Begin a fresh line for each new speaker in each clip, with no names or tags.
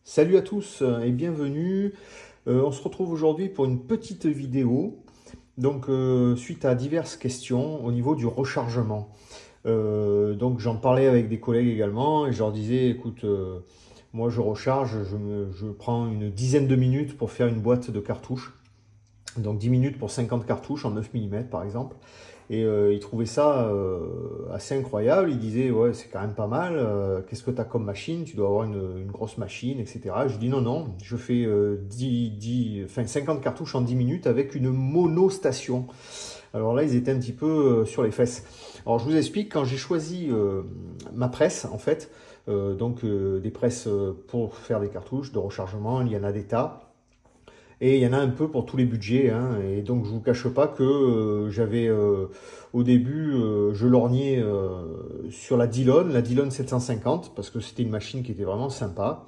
Salut à tous et bienvenue. On se retrouve aujourd'hui pour une petite vidéo. Suite à diverses questions au niveau du rechargement. Donc j'en parlais avec des collègues également et je leur disais, écoute, moi je recharge, je prends une dizaine de minutes pour faire une boîte de cartouches. Donc 10 minutes pour 50 cartouches en 9 mm par exemple. Et il trouvait ça assez incroyable. Il disait, ouais, c'est quand même pas mal. Qu'est-ce que tu as comme machine? Tu dois avoir une grosse machine, etc. Je dis, non, non, je fais 50 cartouches en 10 minutes avec une monostation. Alors là, ils étaient un petit peu sur les fesses. Alors je vous explique, quand j'ai choisi ma presse, en fait, des presses pour faire des cartouches de rechargement, il y en a des tas. Et il y en a un peu pour tous les budgets, hein. Et donc je vous cache pas que j'avais au début, je lorgnais sur la Dillon 750 parce que c'était une machine qui était vraiment sympa.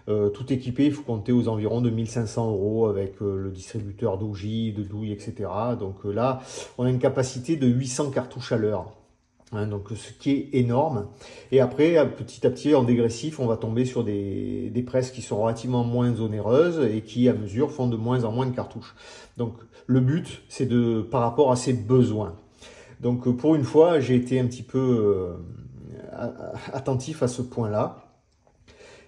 Tout équipé, il faut compter aux environs de 1500 euros avec le distributeur d'ogives, de douilles, etc. Là, on a une capacité de 800 cartouches à l'heure. Hein, donc ce qui est énorme. Et après, petit à petit, en dégressif, on va tomber sur des presses qui sont relativement moins onéreuses et qui, à mesure, font de moins en moins de cartouches. Donc le but, c'est de par rapport à ses besoins. Donc pour une fois, j'ai été un petit peu attentif à ce point-là.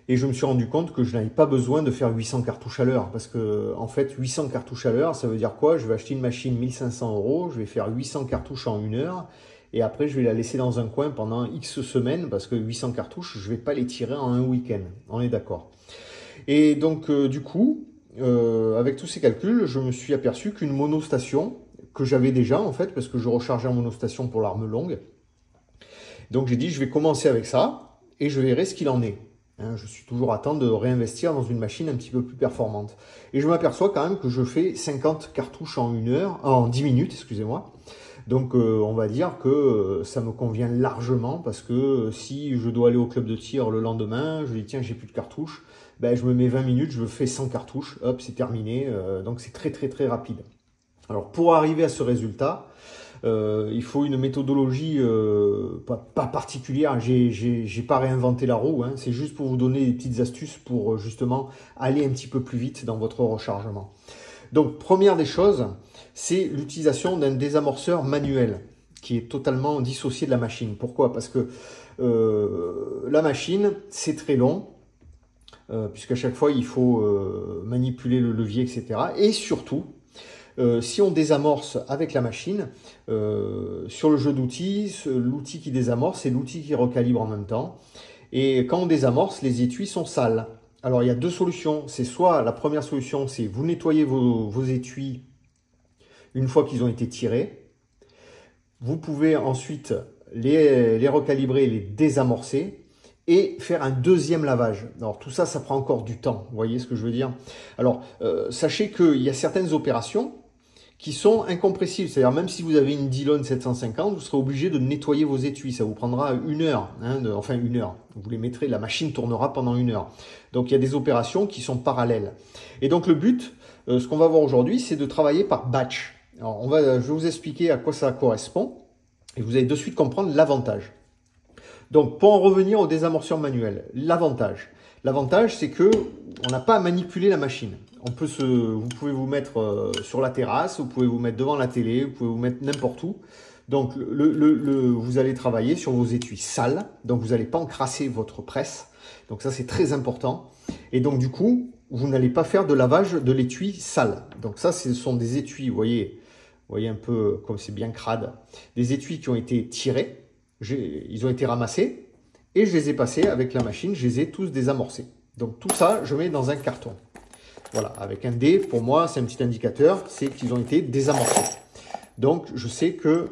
Et je me suis rendu compte que je n'avais pas besoin de faire 800 cartouches à l'heure. Parce que, en fait, 800 cartouches à l'heure, ça veut dire quoi? Je vais acheter une machine 1500 euros, je vais faire 800 cartouches en 1 heure. Et après, je vais la laisser dans un coin pendant X semaines. Parce que 800 cartouches, je ne vais pas les tirer en un week-end. On est d'accord. Et donc, du coup, avec tous ces calculs, je me suis aperçu qu'une monostation, que j'avais déjà, en fait, parce que je rechargeais en monostation pour l'arme longue. Donc, j'ai dit, je vais commencer avec ça et je verrai ce qu'il en est. Hein, je suis toujours à temps de réinvestir dans une machine un petit peu plus performante. Et je m'aperçois quand même que je fais 50 cartouches en 1 heure, en 10 minutes, excusez-moi. Donc on va dire que ça me convient largement parce que si je dois aller au club de tir le lendemain, je dis tiens j'ai plus de cartouches, ben, je me mets 20 minutes, je fais 100 cartouches, hop c'est terminé. Donc c'est très très très rapide. Alors pour arriver à ce résultat, il faut une méthodologie pas particulière. J'ai pas réinventé la roue. Hein. C'est juste pour vous donner des petites astuces pour justement aller un petit peu plus vite dans votre rechargement. Donc première des choses, c'est l'utilisation d'un désamorceur manuel qui est totalement dissocié de la machine. Pourquoi? Parce que la machine, c'est très long, puisqu'à chaque fois, il faut manipuler le levier, etc. Et surtout, si on désamorce avec la machine, sur le jeu d'outils, l'outil qui désamorce, c'est l'outil qui recalibre en même temps. Et quand on désamorce, les étuis sont sales. Alors il y a deux solutions. C'est soit la première solution, c'est vous nettoyez vos étuis une fois qu'ils ont été tirés. Vous pouvez ensuite les recalibrer, les désamorcer et faire un deuxième lavage. Alors tout ça, ça prend encore du temps. Vous voyez ce que je veux dire? Alors sachez qu'il y a certaines opérations qui sont incompressibles. C'est-à-dire même si vous avez une Dillon 750, vous serez obligé de nettoyer vos étuis. Ça vous prendra 1 heure, hein, enfin 1 heure. Vous les mettrez, la machine tournera pendant 1 heure. Donc il y a des opérations qui sont parallèles. Et donc le but, ce qu'on va voir aujourd'hui, c'est de travailler par batch. Alors je vais vous expliquer à quoi ça correspond et vous allez de suite comprendre l'avantage. Donc pour en revenir au désamorceur manuel, l'avantage c'est que on n'a pas à manipuler la machine. Vous pouvez vous mettre sur la terrasse, vous pouvez vous mettre devant la télé, vous pouvez vous mettre n'importe où. Donc vous allez travailler sur vos étuis sales, donc vous n'allez pas encrasser votre presse. Donc ça c'est très important. Et donc du coup, vous n'allez pas faire de lavage de l'étui sale. Donc ça ce sont des étuis, vous voyez un peu comme c'est bien crade, des étuis qui ont été tirés, ils ont été ramassés et je les ai passés avec la machine, je les ai tous désamorcés. Donc tout ça, je mets dans un carton. Voilà, avec un D, pour moi, c'est un petit indicateur, c'est qu'ils ont été désamorcés. Donc, je sais que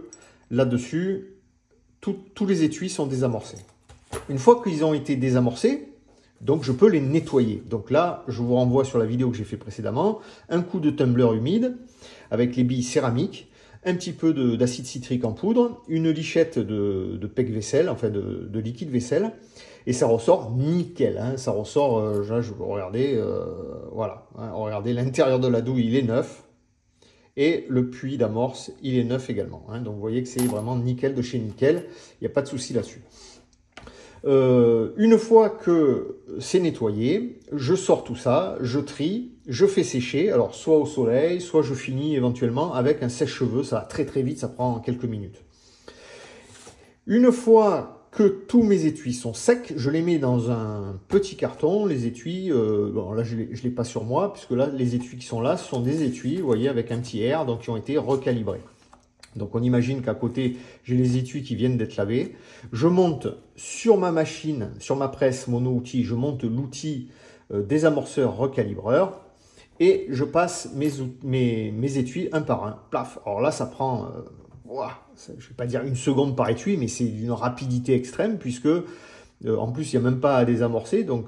là-dessus, tous les étuis sont désamorcés. Une fois qu'ils ont été désamorcés, donc je peux les nettoyer. Donc là, je vous renvoie sur la vidéo que j'ai fait précédemment, un coup de tumbler humide avec les billes céramiques, un petit peu d'acide citrique en poudre, une lichette de pec vaisselle, enfin de liquide vaisselle, et ça ressort nickel, hein, ça ressort, là je regardez, voilà, hein, regardez l'intérieur de la douille, il est neuf, et le puits d'amorce, il est neuf également, hein, donc vous voyez que c'est vraiment nickel de chez nickel, il n'y a pas de souci là-dessus. Une fois que c'est nettoyé, je sors tout ça, je trie, je fais sécher, alors soit au soleil, soit je finis éventuellement avec un sèche-cheveux, ça va très très vite, ça prend quelques minutes. Une fois que tous mes étuis sont secs, je les mets dans un petit carton, les étuis, bon là je l'ai pas sur moi, puisque là les étuis qui sont là, ce sont des étuis, vous voyez, avec un petit R, donc qui ont été recalibrés. Donc on imagine qu'à côté, j'ai les étuis qui viennent d'être lavés. Je monte sur ma machine, sur ma presse mono-outil, je monte l'outil désamorceur recalibreur et je passe mes étuis un par un. Plaf. Alors là, ça prend, je ne vais pas dire une seconde par étui, mais c'est d'une rapidité extrême puisque en plus, il n'y a même pas à désamorcer. Donc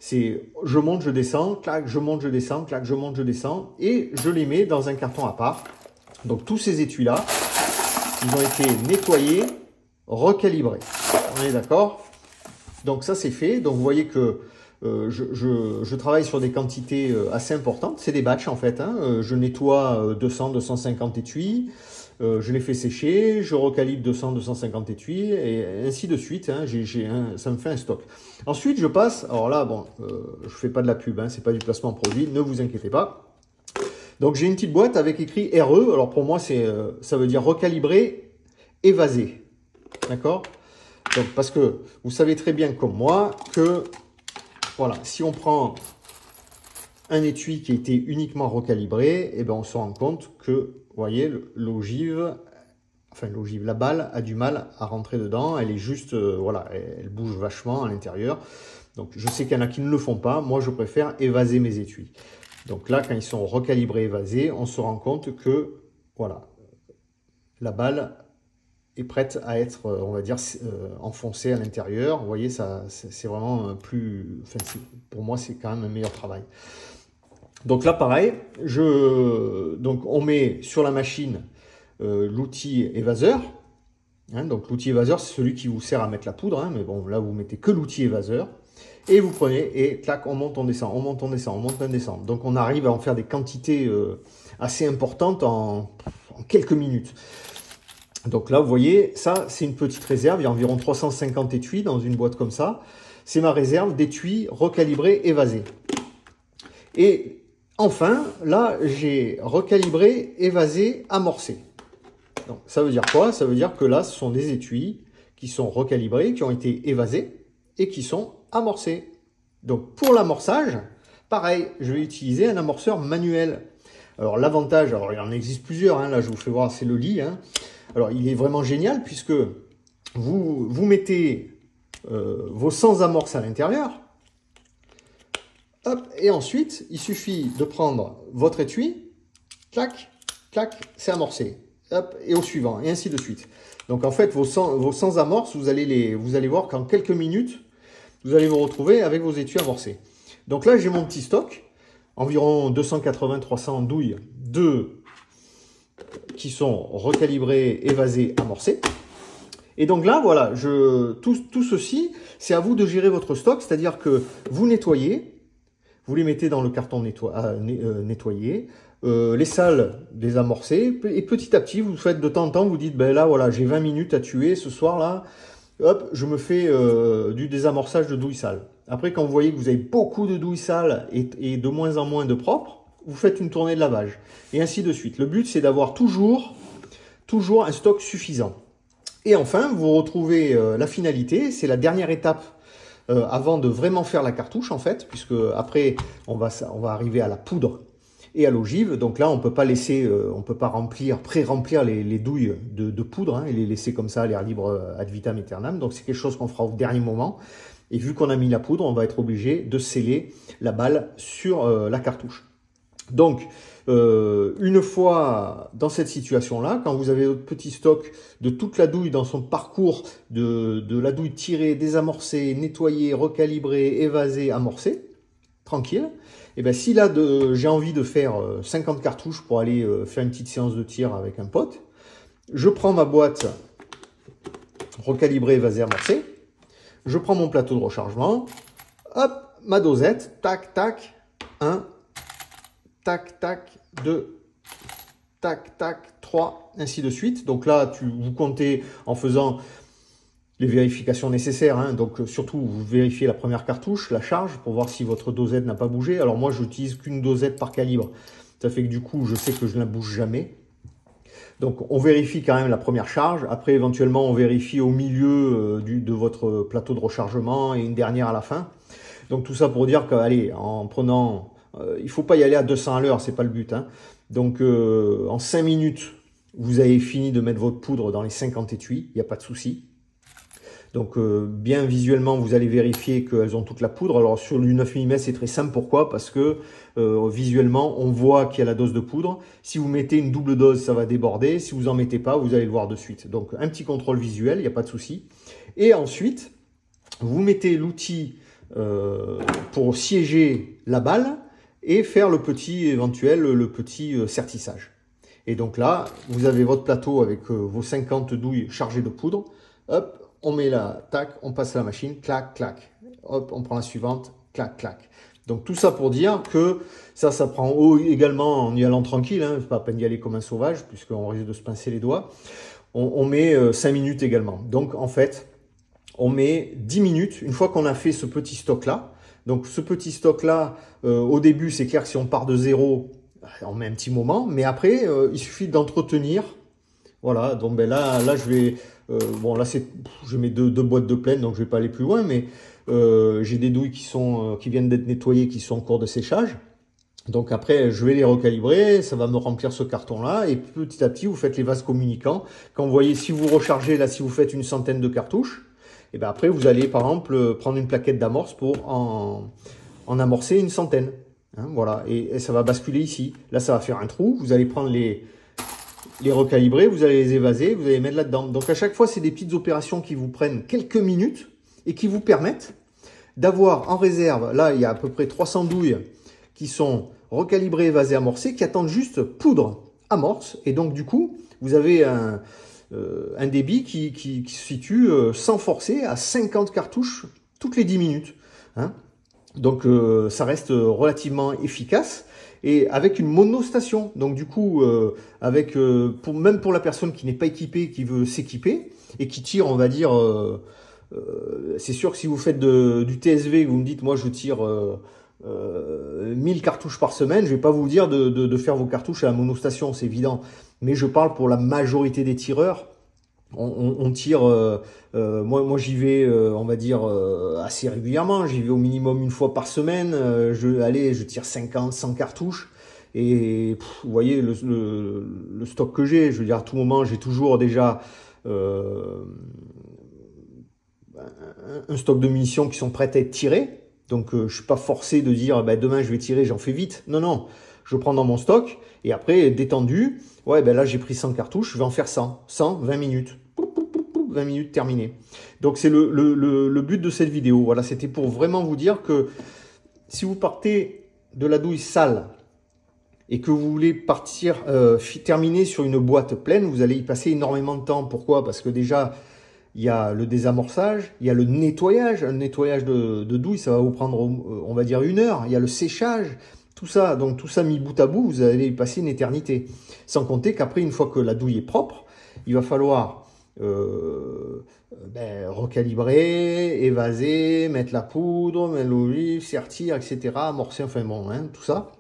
je monte, je descends, clac, je monte, je descends, clac, je monte, je descends et je les mets dans un carton à part. Donc tous ces étuis-là, ils ont été nettoyés, recalibrés. On est d'accord? Donc ça c'est fait. Donc vous voyez que je travaille sur des quantités assez importantes. C'est des batchs en fait. Hein. Je nettoie 200, 250 étuis. Je les fais sécher, je recalibre 200, 250 étuis et ainsi de suite. Hein. Ça me fait un stock. Ensuite je passe, alors là bon, je fais pas de la pub, hein, c'est pas du placement produit, ne vous inquiétez pas. Donc j'ai une petite boîte avec écrit RE, alors pour moi ça veut dire recalibrer, évaser, d'accord? Donc parce que vous savez très bien comme moi que, voilà, si on prend un étui qui a été uniquement recalibré, et ben on se rend compte que, vous voyez, l'ogive, la balle a du mal à rentrer dedans, elle est juste, voilà, elle bouge vachement à l'intérieur. Donc je sais qu'il y en a qui ne le font pas, moi je préfère évaser mes étuis. Donc là, quand ils sont recalibrés, évasés, on se rend compte que, voilà, la balle est prête à être, on va dire, enfoncée à l'intérieur. Vous voyez, c'est vraiment plus... Enfin, pour moi, c'est quand même un meilleur travail. Donc là, pareil, donc on met sur la machine l'outil évaseur. Hein, donc l'outil évaseur, c'est celui qui vous sert à mettre la poudre. Hein, mais bon, là, vous mettez que l'outil évaseur. Et vous prenez et clac, on monte, on descend, on monte, on descend, on monte, on descend. Donc on arrive à en faire des quantités assez importantes en quelques minutes. Donc là, vous voyez, ça c'est une petite réserve. Il y a environ 350 étuis dans une boîte comme ça. C'est ma réserve d'étuis recalibrés, évasés. Et enfin, là, j'ai recalibré, évasé, amorcé. Donc ça veut dire quoi? Ça veut dire que là, ce sont des étuis qui sont recalibrés, qui ont été évasés et qui sont amorcé. Donc pour l'amorçage, pareil, je vais utiliser un amorceur manuel. Alors l'avantage, alors il en existe plusieurs, hein, là je vous fais voir, c'est le lit. Hein. Alors il est vraiment génial puisque vous mettez vos 100 amorces à l'intérieur. Hop, et ensuite, il suffit de prendre votre étui, clac, clac, c'est amorcé. Hop, et au suivant, et ainsi de suite. Donc en fait, vos 100 amorces, vous allez voir qu'en quelques minutes, vous allez vous retrouver avec vos étuis amorcés. Donc là, j'ai mon petit stock, environ 280-300 douilles qui sont recalibrées, évasées, amorcées. Et donc là, voilà, tout ceci, c'est à vous de gérer votre stock, c'est-à-dire que vous nettoyez, vous les mettez dans le carton nettoyé, les salles désamorcées, et petit à petit, vous faites de temps en temps, vous dites, ben là, voilà, j'ai 20 minutes à tuer ce soir-là, hop, je me fais du désamorçage de douilles sales. Après, quand vous voyez que vous avez beaucoup de douilles sales et de moins en moins de propres, vous faites une tournée de lavage. Et ainsi de suite. Le but, c'est d'avoir toujours un stock suffisant. Et enfin, vous retrouvez la finalité, c'est la dernière étape avant de vraiment faire la cartouche, en fait, puisque après, on va arriver à la poudre et à l'ogive. Donc là, on peut pas laisser, on peut pas pré-remplir les douilles de poudre hein, et les laisser comme ça à l'air libre ad vitam aeternam. Donc c'est quelque chose qu'on fera au dernier moment. Et vu qu'on a mis la poudre, on va être obligé de sceller la balle sur la cartouche. Donc, une fois dans cette situation-là, quand vous avez votre petit stock de toute la douille dans son parcours de la douille tirée, désamorcée, nettoyée, recalibrée, évasée, amorcée, tranquille, et bien si là j'ai envie de faire 50 cartouches pour aller faire une petite séance de tir avec un pote, je prends ma boîte recalibrée, évasée, amorcée, je prends mon plateau de rechargement, hop, ma dosette, tac, tac, 1, tac, tac, 2, tac, tac, 3, ainsi de suite. Donc là, vous comptez en faisant les vérifications nécessaires, hein. Donc surtout vous vérifiez la première cartouche, la charge, pour voir si votre dosette n'a pas bougé. Alors moi j'utilise qu'une dosette par calibre, ça fait que du coup je sais que je ne la bouge jamais. Donc on vérifie quand même la première charge, après éventuellement on vérifie au milieu de votre plateau de rechargement et une dernière à la fin. Donc tout ça pour dire que, allez, en prenant, il ne faut pas y aller à 200 à l'heure, c'est pas le but, hein. Donc en 5 minutes, vous avez fini de mettre votre poudre dans les 50 étuis, il n'y a pas de souci. Donc bien visuellement, vous allez vérifier qu'elles ont toute la poudre. Alors sur du 9 mm, c'est très simple. Pourquoi? Parce que visuellement, on voit qu'il y a la dose de poudre. Si vous mettez une double dose, ça va déborder. Si vous n'en mettez pas, vous allez le voir de suite. Donc un petit contrôle visuel, il n'y a pas de souci. Et ensuite, vous mettez l'outil pour siéger la balle et faire le petit sertissage. Et donc là, vous avez votre plateau avec vos 50 douilles chargées de poudre. Hop, on met là, tac, on passe à la machine, clac, clac. Hop, on prend la suivante, clac, clac. Donc tout ça pour dire que ça prend également en y allant tranquille, hein, pas à peine d'y aller comme un sauvage, puisqu'on risque de se pincer les doigts. On met 5 minutes également. Donc en fait, on met 10 minutes, une fois qu'on a fait ce petit stock-là. Donc ce petit stock-là, au début, c'est clair que si on part de zéro, on met un petit moment, mais après, il suffit d'entretenir. Voilà, donc ben là je vais... bon, là, je mets deux boîtes de pleine, donc je vais pas aller plus loin, mais j'ai des douilles qui viennent d'être nettoyées, qui sont en cours de séchage. Donc après, je vais les recalibrer, ça va me remplir ce carton-là, et petit à petit, vous faites les vases communicants. Quand vous voyez, si vous rechargez, là, si vous faites une centaine de cartouches, et ben après, vous allez, par exemple, prendre une plaquette d'amorce pour en amorcer une centaine. Hein, voilà, et ça va basculer ici. Là, ça va faire un trou, vous allez prendre les recalibrer, vous allez les évaser, vous allez les mettre là-dedans. Donc à chaque fois, c'est des petites opérations qui vous prennent quelques minutes et qui vous permettent d'avoir en réserve, là, il y a à peu près 300 douilles qui sont recalibrées, évasées, amorcées, qui attendent juste poudre, amorce. Et donc, du coup, vous avez un débit qui se situe sans forcer à 50 cartouches toutes les 10 minutes. Hein. Donc, ça reste relativement efficace. Et avec une monostation, donc du coup, même pour la personne qui n'est pas équipée, qui veut s'équiper, et qui tire, on va dire, c'est sûr que si vous faites du TSV, vous me dites, moi je tire 1000 cartouches par semaine, je vais pas vous dire de faire vos cartouches à la monostation, c'est évident. Mais je parle pour la majorité des tireurs. On tire, moi j'y vais, on va dire, assez régulièrement. J'y vais au minimum une fois par semaine. Je tire 50, 100 cartouches. Et vous voyez le stock que j'ai. Je veux dire, à tout moment, j'ai toujours déjà un stock de munitions qui sont prêtes à être tirées. Donc je suis pas forcé de dire ben, demain je vais tirer, j'en fais vite. Non, non. Je prends dans mon stock et après, détendu, ouais, ben là j'ai pris 100 cartouches, je vais en faire 100, 20 minutes. 20 minutes terminé. Donc c'est le but de cette vidéo. Voilà, c'était pour vraiment vous dire que si vous partez de la douille sale et que vous voulez terminer sur une boîte pleine, vous allez y passer énormément de temps. Pourquoi? Parce que déjà, il y a le désamorçage, il y a le nettoyage. Un nettoyage de douille, ça va vous prendre, on va dire, 1 heure. Il y a le séchage, tout ça. Donc tout ça mis bout à bout, vous allez y passer une éternité. Sans compter qu'après, une fois que la douille est propre, il va falloir recalibrer, évaser, mettre la poudre, mettre l'olive, sertir, etc., amorcer, enfin bon, hein, tout ça.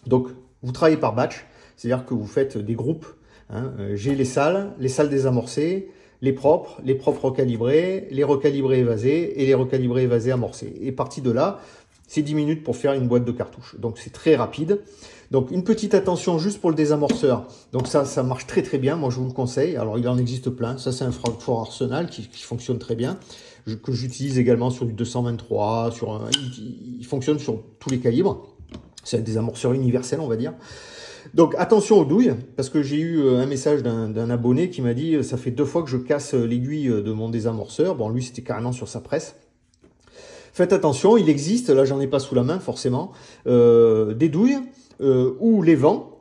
Donc, vous travaillez par batch, c'est-à-dire que vous faites des groupes. Hein. J'ai les sales désamorcées, les propres recalibrés, les recalibrés évasés et les recalibrés évasés amorcés. Et parti de là, c'est 10 minutes pour faire une boîte de cartouches. Donc, c'est très rapide. Donc, une petite attention juste pour le désamorceur. Donc, ça marche très très bien. Moi, je vous le conseille. Alors, il en existe plein. Ça, c'est un Frankfurt Arsenal qui fonctionne très bien. Que j'utilise également sur du 223. Il fonctionne sur tous les calibres. C'est un désamorceur universel, on va dire. Donc, attention aux douilles. Parce que j'ai eu un message d'un abonné qui m'a dit « Ça fait 2 fois que je casse l'aiguille de mon désamorceur. » Bon, lui, c'était carrément sur sa presse. Faites attention, il existe, là, j'en ai pas sous la main, forcément, des douilles où les vents,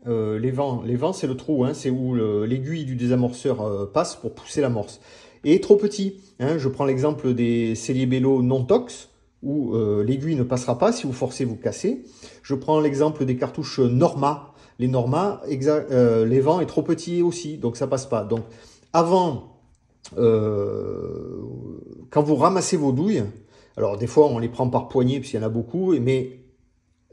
c'est le trou, hein, c'est où l'aiguille du désamorceur passe pour pousser l'amorce. Et trop petit, hein, je prends l'exemple des celliers Bello non tox, où l'aiguille ne passera pas, si vous forcez, vous cassez. Je prends l'exemple des cartouches Norma. Les Norma, les vents est trop petit aussi, donc ça passe pas. Donc, avant quand vous ramassez vos douilles, alors des fois on les prend par poignée parce qu'il y en a beaucoup, mais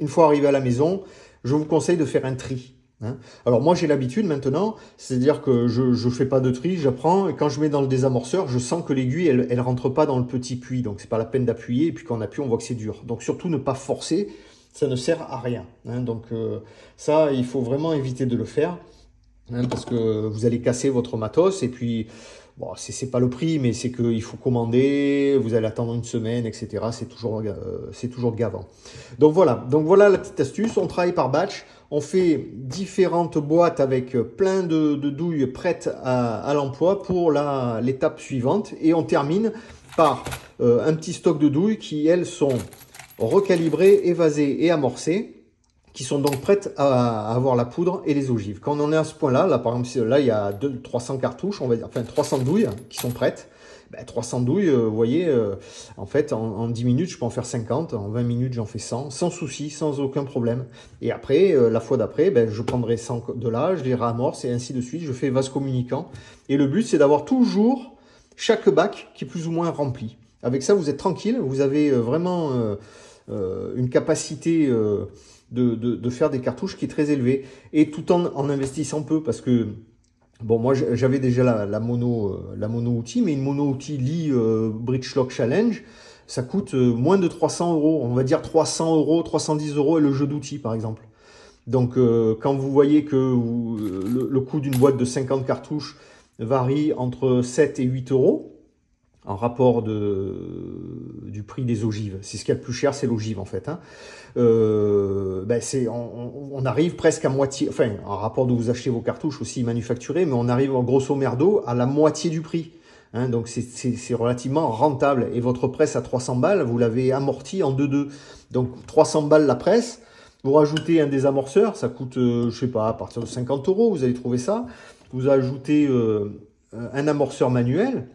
une fois arrivé à la maison, je vous conseille de faire un tri. Hein. Alors moi j'ai l'habitude maintenant, c'est-à-dire que je fais pas de tri, j'apprends et quand je mets dans le désamorceur, je sens que l'aiguille elle rentre pas dans le petit puits, donc c'est pas la peine d'appuyer et puis quand on appuie on voit que c'est dur. Donc surtout ne pas forcer, ça ne sert à rien. Hein. Donc ça il faut vraiment éviter de le faire. Hein, parce que vous allez casser votre matos et puis bon, c'est pas le prix, mais c'est qu'il faut commander, vous allez attendre une semaine, etc. C'est toujours gavant. Donc voilà la petite astuce. On travaille par batch, on fait différentes boîtes avec plein de douilles prêtes à l'emploi pour l'étape suivante et on termine par un petit stock de douilles qui elles sont recalibrées, évasées et amorcées, qui sont donc prêtes à avoir la poudre et les ogives. Quand on en est à ce point-là, là par exemple, là il y a 300 cartouches, on va dire, enfin 300 douilles qui sont prêtes. Ben, 300 douilles, vous voyez, en fait, en 10 minutes, je peux en faire 50, en 20 minutes, j'en fais 100, sans souci, sans aucun problème. Et après, la fois d'après, ben, je prendrai 100 de là, je les réamorce et ainsi de suite, je fais vase communicant. Et le but, c'est d'avoir toujours chaque bac qui est plus ou moins rempli. Avec ça, vous êtes tranquille, vous avez vraiment une capacité de faire des cartouches qui est très élevée et tout en investissant peu parce que bon moi j'avais déjà la mono outil, mais une mono outil Lee Bridge Lock Challenge ça coûte moins de 300 €, on va dire 300 €, 310 € et le jeu d'outils par exemple. Donc quand vous voyez que le coût d'une boîte de 50 cartouches varie entre 7 et 8 € en rapport du prix des ogives. C'est ce qu'il y a de plus cher, c'est l'ogive en fait. Hein. Ben on arrive presque à moitié, enfin en rapport de vous achetez vos cartouches aussi manufacturées, mais on arrive en grosso merdo à la moitié du prix. Hein, donc c'est relativement rentable. Et votre presse à 300 balles, vous l'avez amorti en 2-2. Donc 300 balles la presse, vous rajoutez un désamorceur, ça coûte, je sais pas, à partir de 50 €, vous allez trouver ça. Vous ajoutez un amorceur manuel,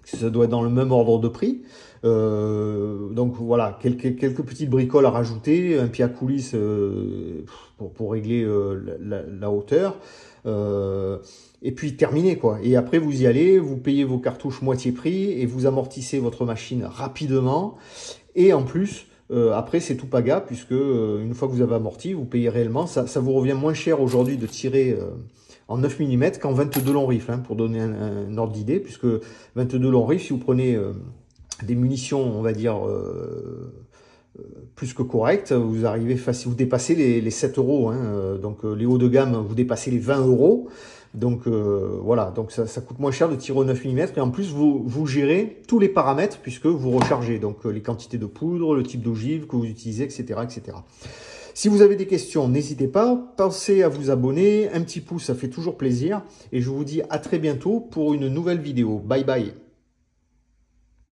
ça doit être dans le même ordre de prix. Donc voilà, quelques petites bricoles à rajouter, un pied à coulisses pour régler la hauteur. Et puis terminé quoi. Et après vous y allez, vous payez vos cartouches moitié prix et vous amortissez votre machine rapidement. Et en plus, après c'est tout paga puisque une fois que vous avez amorti, vous payez réellement. Ça vous revient moins cher aujourd'hui de tirer en 9 mm qu'en 22 long rifle, hein, pour donner un ordre d'idée, puisque 22 long rifle, si vous prenez des munitions, on va dire, plus que correctes, vous arrivez facile, vous dépassez les 7 €, hein, donc les hauts de gamme, vous dépassez les 20 €, donc voilà, donc ça coûte moins cher de tirer au 9 mm, et en plus vous gérez tous les paramètres, puisque vous rechargez, donc les quantités de poudre, le type d'ogive que vous utilisez, etc., etc. Si vous avez des questions, n'hésitez pas, pensez à vous abonner, un petit pouce, ça fait toujours plaisir. Et je vous dis à très bientôt pour une nouvelle vidéo. Bye bye.